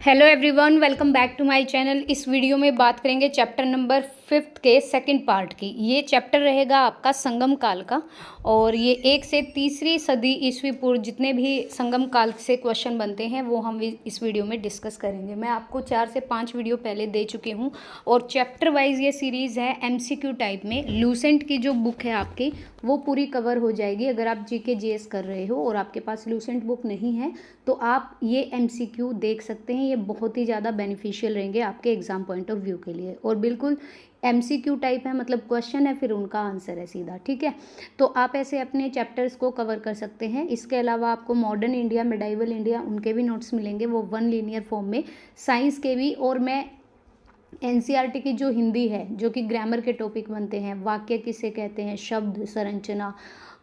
Hello everyone, welcome back to my channel. इस video में बात करेंगे चैप्टर नंबर 5 के सेकंड पार्ट की। ये चैप्टर रहेगा आपका संगम काल का, और ये 1 से 3री सदी ईस्वी पूर्व जितने भी संगम काल से क्वेश्चन बनते हैं वो हम इस वीडियो में डिस्कस करेंगे। मैं आपको 4 से 5 वीडियो पहले दे चुकी हूँ, और चैप्टर वाइज ये सीरीज़ है एमसीक्यू टाइप में। लूसेंट की जो बुक है आपकी वो पूरी कवर हो जाएगी। अगर आप जीके जीएस कर रहे हो और आपके पास लूसेंट बुक नहीं है तो आप ये एमसीक्यू देख सकते हैं। ये बहुत ही ज़्यादा बेनिफिशियल रहेंगे आपके एग्जाम पॉइंट ऑफ व्यू के लिए, और बिल्कुल एमसीक्यू टाइप है, मतलब क्वेश्चन है फिर उनका आंसर है सीधा। ठीक है, तो आप ऐसे अपने चैप्टर्स को कवर कर सकते हैं। इसके अलावा आपको मॉडर्न इंडिया, मेडाइवल इंडिया, उनके भी नोट्स मिलेंगे, वो 1 लीनियर फॉर्म में, साइंस के भी। और मैं एनसीईआरटी की जो हिंदी है, जो कि ग्रामर के टॉपिक बनते हैं, वाक्य किसे कहते हैं, शब्द संरचना,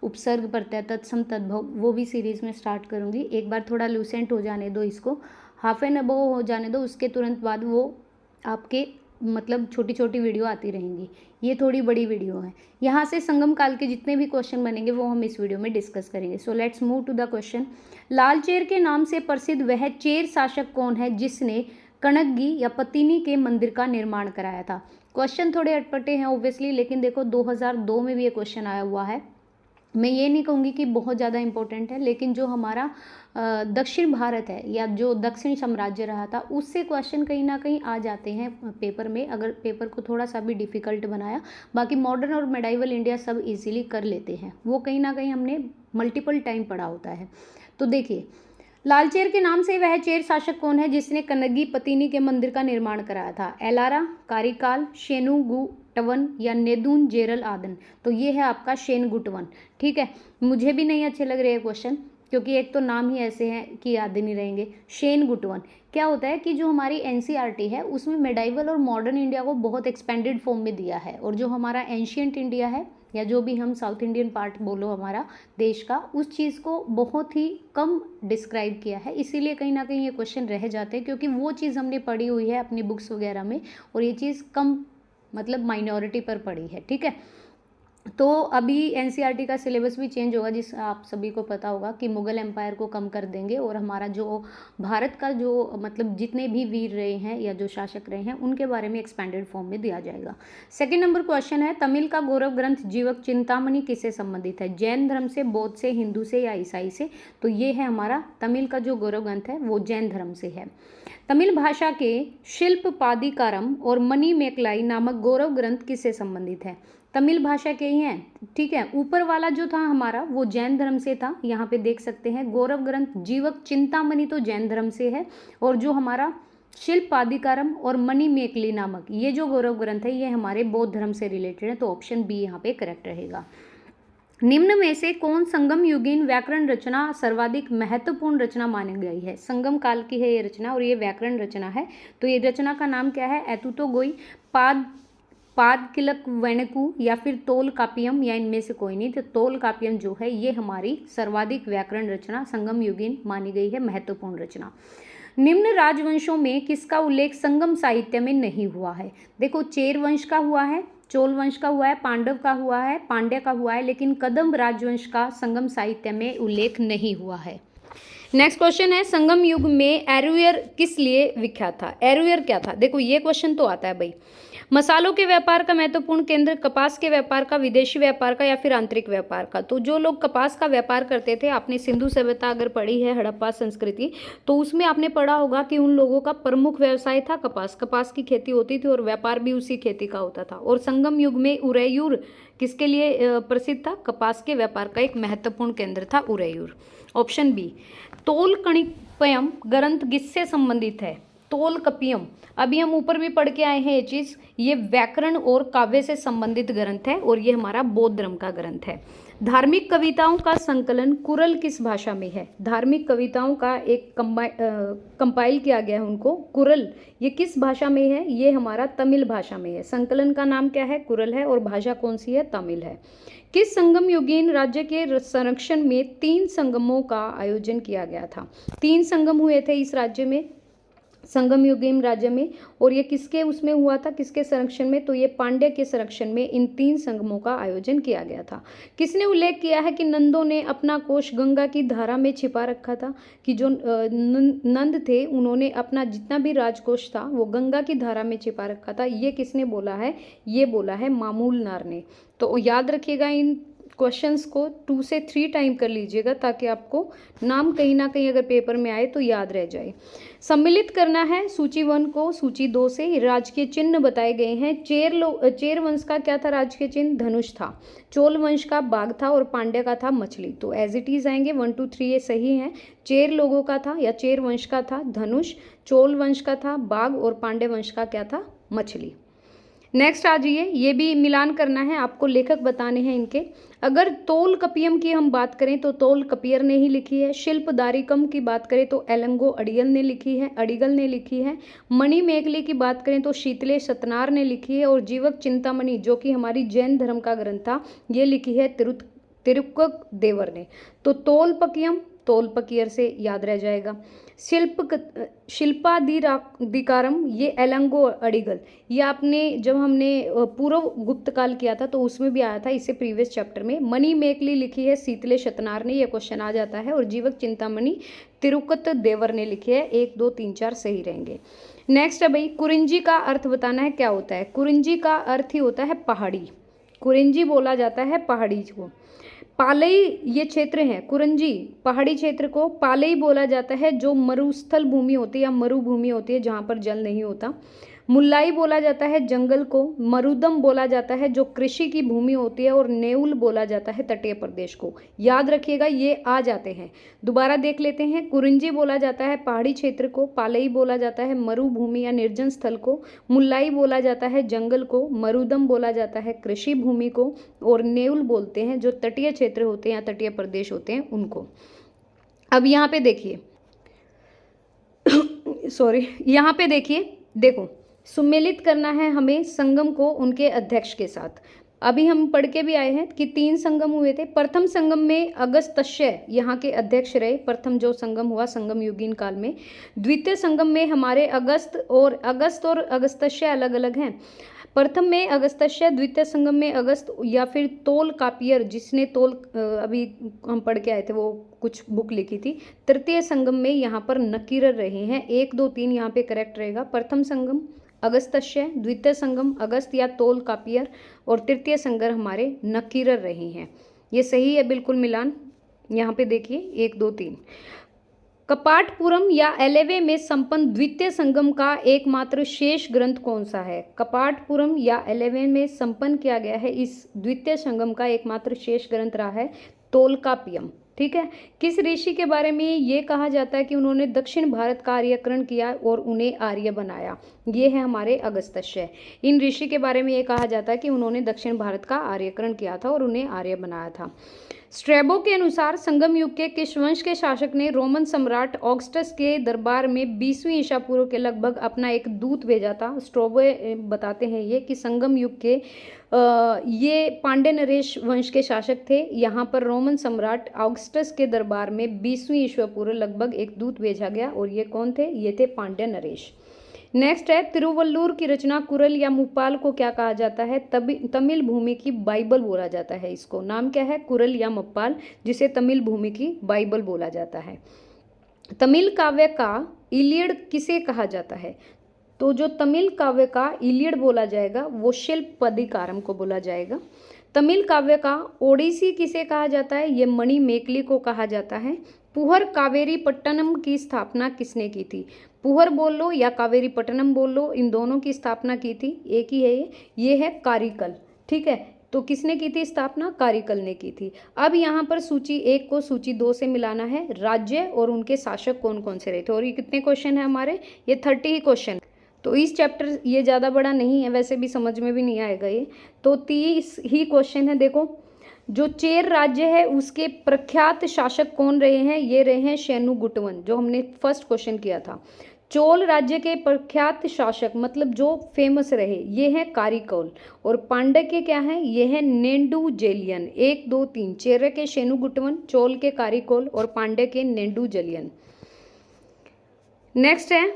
उपसर्ग प्रत्यय, तत्सम तद्भव, वो भी सीरीज़ में स्टार्ट करूँगी। एक बार थोड़ा लूसेंट हो जाने दो, इसको हाफ एन अबव हो जाने दो, उसके तुरंत बाद वो आपके मतलब छोटी छोटी वीडियो आती रहेंगी। ये थोड़ी बड़ी वीडियो है। यहाँ से संगम काल के जितने भी क्वेश्चन बनेंगे वो हम इस वीडियो में डिस्कस करेंगे। So let's move to the question. लालचेर के नाम से प्रसिद्ध वह चेर शासक कौन है जिसने कणगी या पतिनी के मंदिर का निर्माण कराया था? क्वेश्चन थोड़े अटपटे हैं ऑब्वियसली, लेकिन देखो 2002 में भी ये क्वेश्चन आया हुआ है। मैं ये नहीं कहूँगी कि बहुत ज़्यादा इंपॉर्टेंट है, लेकिन जो हमारा दक्षिण भारत है या जो दक्षिण साम्राज्य रहा था उससे क्वेश्चन कहीं ना कहीं आ जाते हैं पेपर में, अगर पेपर को थोड़ा सा भी डिफ़िकल्ट बनाया। बाकी मॉडर्न और मेडाइवल इंडिया सब इजीली कर लेते हैं, वो कहीं ना कहीं हमने मल्टीपल टाइम पढ़ा होता है। तो देखिए, लालचेर के नाम से वह चेर शासक कौन है जिसने कनगी पतिनी के मंदिर का निर्माण कराया था? एलारा, कारिकाल, शेनुगुटवन या नेदुन जेरल आदन? तो ये है आपका शेनगुटवन। ठीक है, मुझे भी नहीं अच्छे लग रहे हैं क्वेश्चन, क्योंकि एक तो नाम ही ऐसे हैं कि याद ही नहीं रहेंगे। शेनगुटवन क्या होता है कि जो हमारी एनसीईआरटी है उसमें मेडाइवल और मॉडर्न इंडिया को बहुत एक्सपेंडेड फॉर्म में दिया है, और जो हमारा एंशियंट इंडिया है या जो भी हम साउथ इंडियन पार्ट बोलो हमारा देश का, उस चीज़ को बहुत ही कम डिस्क्राइब किया है। इसीलिए कहीं ना कहीं ये क्वेश्चन रह जाते हैं, क्योंकि वो चीज़ हमने पढ़ी हुई है अपनी बुक्स वगैरह में, और ये चीज़ कम मतलब माइनॉरिटी पर पढ़ी है। ठीक है, तो अभी एनसीईआरटी का सिलेबस भी चेंज होगा, जिस आप सभी को पता होगा कि मुगल एम्पायर को कम कर देंगे, और हमारा जो भारत का जो मतलब जितने भी वीर रहे हैं या जो शासक रहे हैं उनके बारे में एक्सपेंडेड फॉर्म में दिया जाएगा। सेकंड नंबर क्वेश्चन है, तमिल का गौरव ग्रंथ जीवक चिंतामणि किससे संबंधित है? जैन धर्म से, बौद्ध से, हिंदू से या ईसाई से? तो ये है हमारा तमिल का जो गौरव ग्रंथ है वो जैन धर्म से है। तमिल भाषा के शिल्प पादिकारम और मणि मेकलाई नामक गौरव ग्रंथ किससे संबंधित है? तमिल भाषा के ही हैं। ठीक है, ऊपर वाला जो था हमारा वो जैन धर्म से था, यहाँ पे देख सकते हैं। गौरव ग्रंथ जीवक चिंतामणि तो जैन धर्म से है, और जो हमारा शिल्प आदिकारम और मणि मेकली नामक ये जो गौरव ग्रंथ है ये हमारे बौद्ध धर्म से रिलेटेड है। तो ऑप्शन बी यहाँ पे करेक्ट रहेगा। निम्न में से कौन संगम युगीन व्याकरण रचना सर्वाधिक महत्वपूर्ण रचना मानी गई है? संगम काल की है ये रचना, और ये व्याकरण रचना है। तो ये रचना का नाम क्या है? एतुतो गोई, पादकिलक वेणकु या फिर तोल कापियम, या इनमें से कोई नहीं। तो तोल कापियम जो है ये हमारी सर्वाधिक व्याकरण रचना संगम युगीन मानी गई है, महत्वपूर्ण रचना। निम्न राजवंशों में किसका उल्लेख संगम साहित्य में नहीं हुआ है? देखो, चेर वंश का हुआ है, चोल वंश का हुआ है, पांडव का हुआ है, पांड्या का हुआ है, लेकिन कदम्ब राजवंश का संगम साहित्य में उल्लेख नहीं हुआ है। नेक्स्ट क्वेश्चन है, संगम युग में एरुयर किस लिए विख्यात था? एरुयर क्या था? देखो ये क्वेश्चन तो आता है भाई। मसालों के व्यापार का महत्वपूर्ण केंद्र, कपास के व्यापार का, विदेशी व्यापार का, या फिर आंतरिक व्यापार का? तो जो लोग कपास का व्यापार करते थे, आपने सिंधु सभ्यता अगर पढ़ी है, हड़प्पा संस्कृति, तो उसमें आपने पढ़ा होगा कि उन लोगों का प्रमुख व्यवसाय था कपास की खेती होती थी, और व्यापार भी उसी खेती का होता था। और संगम युग में उरैयूर किसके लिए प्रसिद्ध था? कपास के व्यापार का एक महत्वपूर्ण केंद्र था उरैयूर। Option B. तोल कणिपयम ग्रंथ किससे संबंधित है? तोल कपियम, अभी हम ऊपर भी पढ़ के आए हैं ये चीज़, ये व्याकरण और काव्य से संबंधित ग्रंथ है, और ये हमारा बौद्ध धर्म का ग्रंथ है। धार्मिक कविताओं का संकलन कुरल किस भाषा में है? धार्मिक कविताओं का एक कंपाइल किया गया है उनको, कुरल, ये किस भाषा में है? ये हमारा तमिल भाषा में है। संकलन का नाम क्या है? कुरल है, और भाषा कौन सी है? तमिल है। किस संगम युगीन राज्य के संरक्षण में 3 संगमों का आयोजन किया गया था? 3 संगम हुए थे इस राज्य में, संगमयुगीन राज्य में। और ये किसके उसमें हुआ था, किसके संरक्षण में, तो ये पांड्य के संरक्षण में इन 3 संगमों का आयोजन किया गया था। किसने उल्लेख किया है कि नंदों ने अपना कोष गंगा की धारा में छिपा रखा था, कि जो नंद थे उन्होंने अपना जितना भी राजकोष था वो गंगा की धारा में छिपा रखा था। ये किसने बोला है, ये बोला है मामूलनार ने। तो याद रखिएगा, इन क्वेश्चंस को 2 से 3 टाइम कर लीजिएगा ताकि आपको नाम कहीं ना कहीं अगर पेपर में आए तो याद रह जाए। सम्मिलित करना है सूची 1 को सूची 2 से। राजकीय चिन्ह बताए गए हैं। चेर वंश का क्या था राजकीय चिन्ह, धनुष था। चोल वंश का बाघ था और पांड्य का था मछली। तो एज इट इज आएंगे 1 2 3 ये सही है। चेर लोगों का था या चेर वंश का था धनुष, चोल वंश का था बाघ और पांड्य वंश का क्या था, मछली। नेक्स्ट आ जाइए, ये भी मिलान करना है आपको, लेखक बताने हैं इनके। अगर तोल कपियम की हम बात करें तो तोल कपियर ने ही लिखी है। शिल्प दारिकम की बात करें तो एलंगो अडिगल ने लिखी है। मणि मेखली की बात करें तो शीतले सतनार ने लिखी है। और जीवक चिंतामणि जो कि हमारी जैन धर्म का ग्रंथ था, ये लिखी है तिरुक्क देवर ने। तो तोल पकियम तोल पकियर से याद रह जाएगा। शिल्पादिकारम ये एलंगो अडिगल, ये आपने जब हमने पूर्व गुप्त काल किया था तो उसमें भी आया था, इससे प्रीवियस चैप्टर में। मणि मेखली लिखी है शीतले शतनार ने, ये क्वेश्चन आ जाता है। और जीवक चिंतामणि तिरुक्कत देवर ने लिखी है। 1 2 3 4 सही रहेंगे। नेक्स्ट है भाई, कुरिंजी का अर्थ बताना है, क्या होता है। कुरिंजी का अर्थ ही होता है पहाड़ी। कुरिंजी बोला जाता है पहाड़ी को। पालई ये क्षेत्र है, कुरंजी पहाड़ी क्षेत्र को पालई बोला जाता है, जो मरुस्थल भूमि होती है या मरुभूमि होती है जहाँ पर जल नहीं होता। मुल्लाई बोला जाता है जंगल को। मरुदम बोला जाता है जो कृषि की भूमि होती है। और नेउल बोला जाता है तटीय प्रदेश को। याद रखिएगा, ये आ जाते हैं। दोबारा देख लेते हैं। कुरिंजी बोला जाता है पहाड़ी क्षेत्र को। पालई बोला जाता है मरुभूमि या निर्जन स्थल को। मुल्लाई बोला जाता है जंगल को। मरुदम बोला जाता है कृषि भूमि को। और नेउल बोलते हैं जो तटीय क्षेत्र होते हैं या तटीय प्रदेश होते हैं उनको। अब यहाँ पे देखिए सॉरी, यहाँ पे देखिए, देखो सुमेलित करना है हमें संगम को उनके अध्यक्ष के साथ। अभी हम पढ़ के भी आए हैं कि 3 संगम हुए थे। प्रथम संगम में अगस्त्य यहाँ के अध्यक्ष रहे, प्रथम जो संगम हुआ संगम युगीन काल में। द्वितीय संगम में हमारे अगस्त और अगस्त्य अलग अलग हैं। प्रथम में अगस्त्य, द्वितीय संगम में अगस्त या फिर तोल कापियर, जिसने तोल अभी हम पढ़ के आए थे वो कुछ बुक लिखी थी। तृतीय संगम में यहाँ पर नकीरर रहे हैं। 1 2 3 यहाँ पे करेक्ट रहेगा। प्रथम संगम अगस्त्य, द्वितीय संगम अगस्त या तोल कापियर और तृतीय संगम हमारे नकीरर रहे हैं। ये सही है बिल्कुल मिलान। यहाँ पे देखिए 1 2 3। कपाटपुरम या एलेवे में संपन्न द्वितीय संगम का एकमात्र शेष ग्रंथ कौन सा है। कपाटपुरम या एलेवे में संपन्न किया गया है इस द्वितीय संगम का एकमात्र शेष ग्रंथ रहा है तोलकापियम। ठीक है। किस ऋषि के बारे में ये कहा जाता है कि उन्होंने दक्षिण भारत का आर्यकरण किया और उन्हें आर्य बनाया। ये है हमारे अगस्त्य। इन ऋषि के बारे में ये कहा जाता है कि उन्होंने दक्षिण भारत का आर्यकरण किया था और उन्हें आर्य बनाया था। स्ट्रैबो के अनुसार संगम युग के किस वंश के शासक ने रोमन सम्राट ऑगस्टस के दरबार में 20वीं ईसा पूर्व के लगभग अपना एक दूत भेजा था। स्ट्रैबो बताते हैं ये कि संगम युग के ये पांड्य नरेश वंश के शासक थे। यहाँ पर रोमन सम्राट ऑगस्टस के दरबार में 20वीं ईसा पूर्व लगभग एक दूत भेजा गया और ये कौन थे, ये थे पांड्य नरेश। नेक्स्ट है तिरुवल्लुर की रचना कुरल या मुप्पाल को क्या कहा जाता है। तमिल भूमि की बाइबल बोला जाता है। इसको नाम क्या है, कुरल या मुप्पाल, जिसे तमिल भूमि की बाइबल बोला जाता है। तमिल काव्य का इलियड किसे कहा जाता है। तो जो तमिल काव्य का इलियड बोला जाएगा वो शिल्पदिकारम को बोला जाएगा। तमिल काव्य का ओडिसी किसे कहा जाता है, ये मणि मेखली को कहा जाता है। पुहर कावेरी पट्टनम की स्थापना किसने की थी। पुहर बोल लो या कावेरी पट्टनम बोल लो, इन दोनों की स्थापना की थी, एक ही है ये है कारिकल। ठीक है, तो किसने की थी स्थापना, कारिकल ने की थी। अब यहाँ पर सूची 1 को सूची 2 से मिलाना है। राज्य और उनके शासक कौन कौन से रहे थे। और ये कितने क्वेश्चन है हमारे, ये 30 ही क्वेश्चन। तो इस चैप्टर ये ज़्यादा बड़ा नहीं है, वैसे भी समझ में भी नहीं आएगा ये, तो 30 ही क्वेश्चन है। देखो जो चेर राज्य है उसके प्रख्यात शासक कौन रहे हैं, ये रहे हैं शेनुगुटवन, जो हमने फर्स्ट क्वेश्चन किया था। चोल राज्य के प्रख्यात शासक मतलब जो फेमस रहे ये हैं कारिकोल। और पांड्य के क्या हैं, ये हैं नेंडुजेलियन। 1 2 3, चेर के शेनुगुटवन, चोल के कारिकोल और पांड्य के नेंडुजेलियन। नेक्स्ट है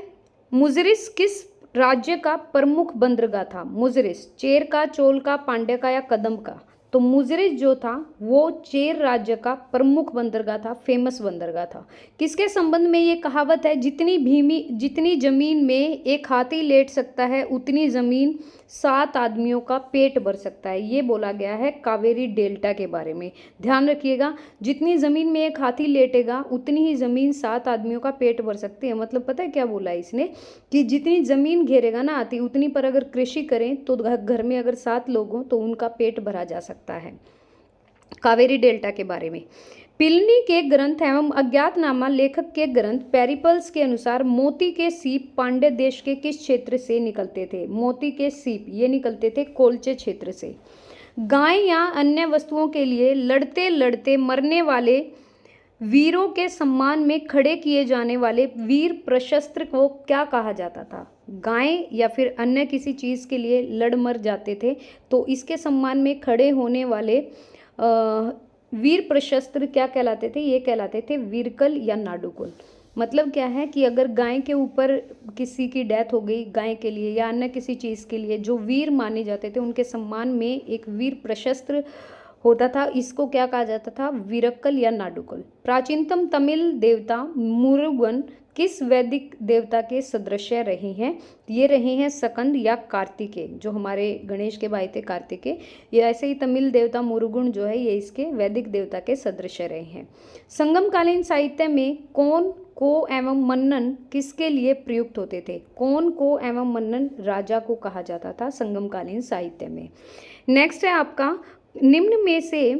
मुजरिस किस राज्य का प्रमुख बंदरगाह था? मुजरिस चेर का, चोल का, पांड्य का या कदम का? तो मुजरिस जो था वो चेर राज्य का प्रमुख बंदरगाह था, फेमस बंदरगाह था। किसके संबंध में ये कहावत है? जितनी जमीन में एक हाथी लेट सकता है उतनी जमीन 7 आदमियों का पेट भर सकता है। ये बोला गया है कावेरी डेल्टा के बारे में। ध्यान रखिएगा, जितनी जमीन में एक हाथी लेटेगा उतनी ही जमीन 7 आदमियों का पेट भर सकती है। मतलब पता है क्या बोला है इसने, कि जितनी जमीन घेरेगा ना हाथी उतनी पर अगर कृषि करें तो घर में अगर 7 लोग हों तो उनका पेट भरा जा सकता है। कावेरी डेल्टा के बारे में। पिलनी के ग्रंथ एवं अज्ञातनामा लेखक के ग्रंथ पेरिपल्स के अनुसार मोती के सीप पांड्य देश के किस क्षेत्र से निकलते थे? मोती के सीप ये निकलते थे कोल्चे क्षेत्र से। गाय या अन्य वस्तुओं के लिए लड़ते लड़ते मरने वाले वीरों के सम्मान में खड़े किए जाने वाले वीर प्रशस्त्र को क्या कहा जाता था? गाय या फिर अन्य किसी चीज़ के लिए लड़ मर जाते थे तो इसके सम्मान में खड़े होने वाले वीर प्रशस्त्र क्या कहलाते थे? ये कहलाते थे वीरकल या नाडुकुल। मतलब क्या है कि अगर गाय के ऊपर किसी की डेथ हो गई गाय के लिए या अन्य किसी चीज़ के लिए, जो वीर माने जाते थे उनके सम्मान में एक वीर प्रशस्त्र होता था, इसको क्या कहा जाता था? वीरक्कल या नाडुकल। प्राचीनतम तमिल देवता मुरुगन किस वैदिक देवता के सदृश रहे हैं? ये रहे हैं सकंद या कार्तिकेय, जो हमारे गणेश के भाई थे कार्तिकेय। ये ऐसे ही तमिल देवता मुरुगन जो है ये इसके वैदिक देवता के सदृश रहे हैं। संगमकालीन साहित्य में कौन को एवं मन्नन किसके लिए प्रयुक्त होते थे? कौन को एवं मन्नन राजा को कहा जाता था संगमकालीन साहित्य में। नेक्स्ट है आपका, निम्न में से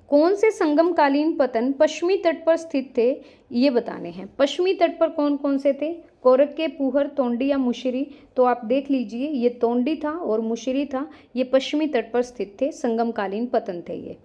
कौन से संगमकालीन पतन पश्चिमी तट पर स्थित थे? ये बताने हैं। पश्चिमी तट पर कौन कौन से थे? कोरक्के, पुहर, तोंडी या मुशिरी? तो आप देख लीजिए, ये तोंडी था और मुशिरी था, ये पश्चिमी तट पर स्थित थे, संगमकालीन पतन थे ये।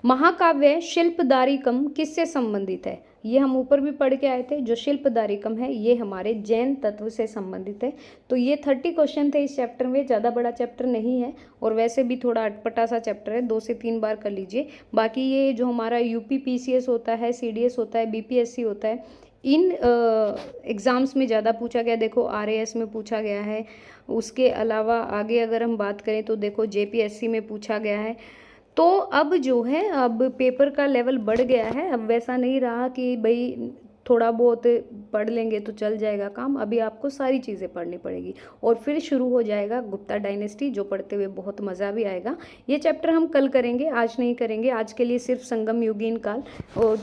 महाकाव्य शिल्पदारिकम किससे संबंधित है? ये हम ऊपर भी पढ़ के आए थे। जो शिल्पदारिकम है ये हमारे जैन तत्व से संबंधित है। तो ये 30 क्वेश्चन थे इस चैप्टर में, ज़्यादा बड़ा चैप्टर नहीं है और वैसे भी थोड़ा अटपटा सा चैप्टर है, 2 से 3 बार कर लीजिए। बाकी ये जो हमारा यूपी पीसीएस होता है, सीडीएस होता है, बीपीएससी होता है, इन एग्ज़ाम्स में ज़्यादा पूछा गया। देखो आरएएस में पूछा गया है, उसके अलावा आगे अगर हम बात करें तो देखो जेपीएससी में पूछा गया है। तो अब जो है अब पेपर का लेवल बढ़ गया है। अब वैसा नहीं रहा कि भाई थोड़ा बहुत पढ़ लेंगे तो चल जाएगा काम। अभी आपको सारी चीज़ें पढ़नी पड़ेगी और फिर शुरू हो जाएगा गुप्ता डायनेस्टी, जो पढ़ते हुए बहुत मज़ा भी आएगा। ये चैप्टर हम कल करेंगे, आज नहीं करेंगे। आज के लिए सिर्फ संगम युगीन काल, और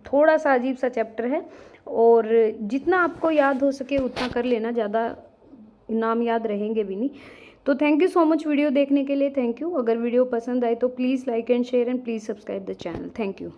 थोड़ा सा अजीब सा चैप्टर है और जितना आपको याद हो सके उतना कर लेना, ज़्यादा नाम याद रहेंगे भी नहीं। तो thank you so much video देखने के लिए। Thank you. अगर वीडियो पसंद आए तो please like and share and please subscribe the channel. Thank you.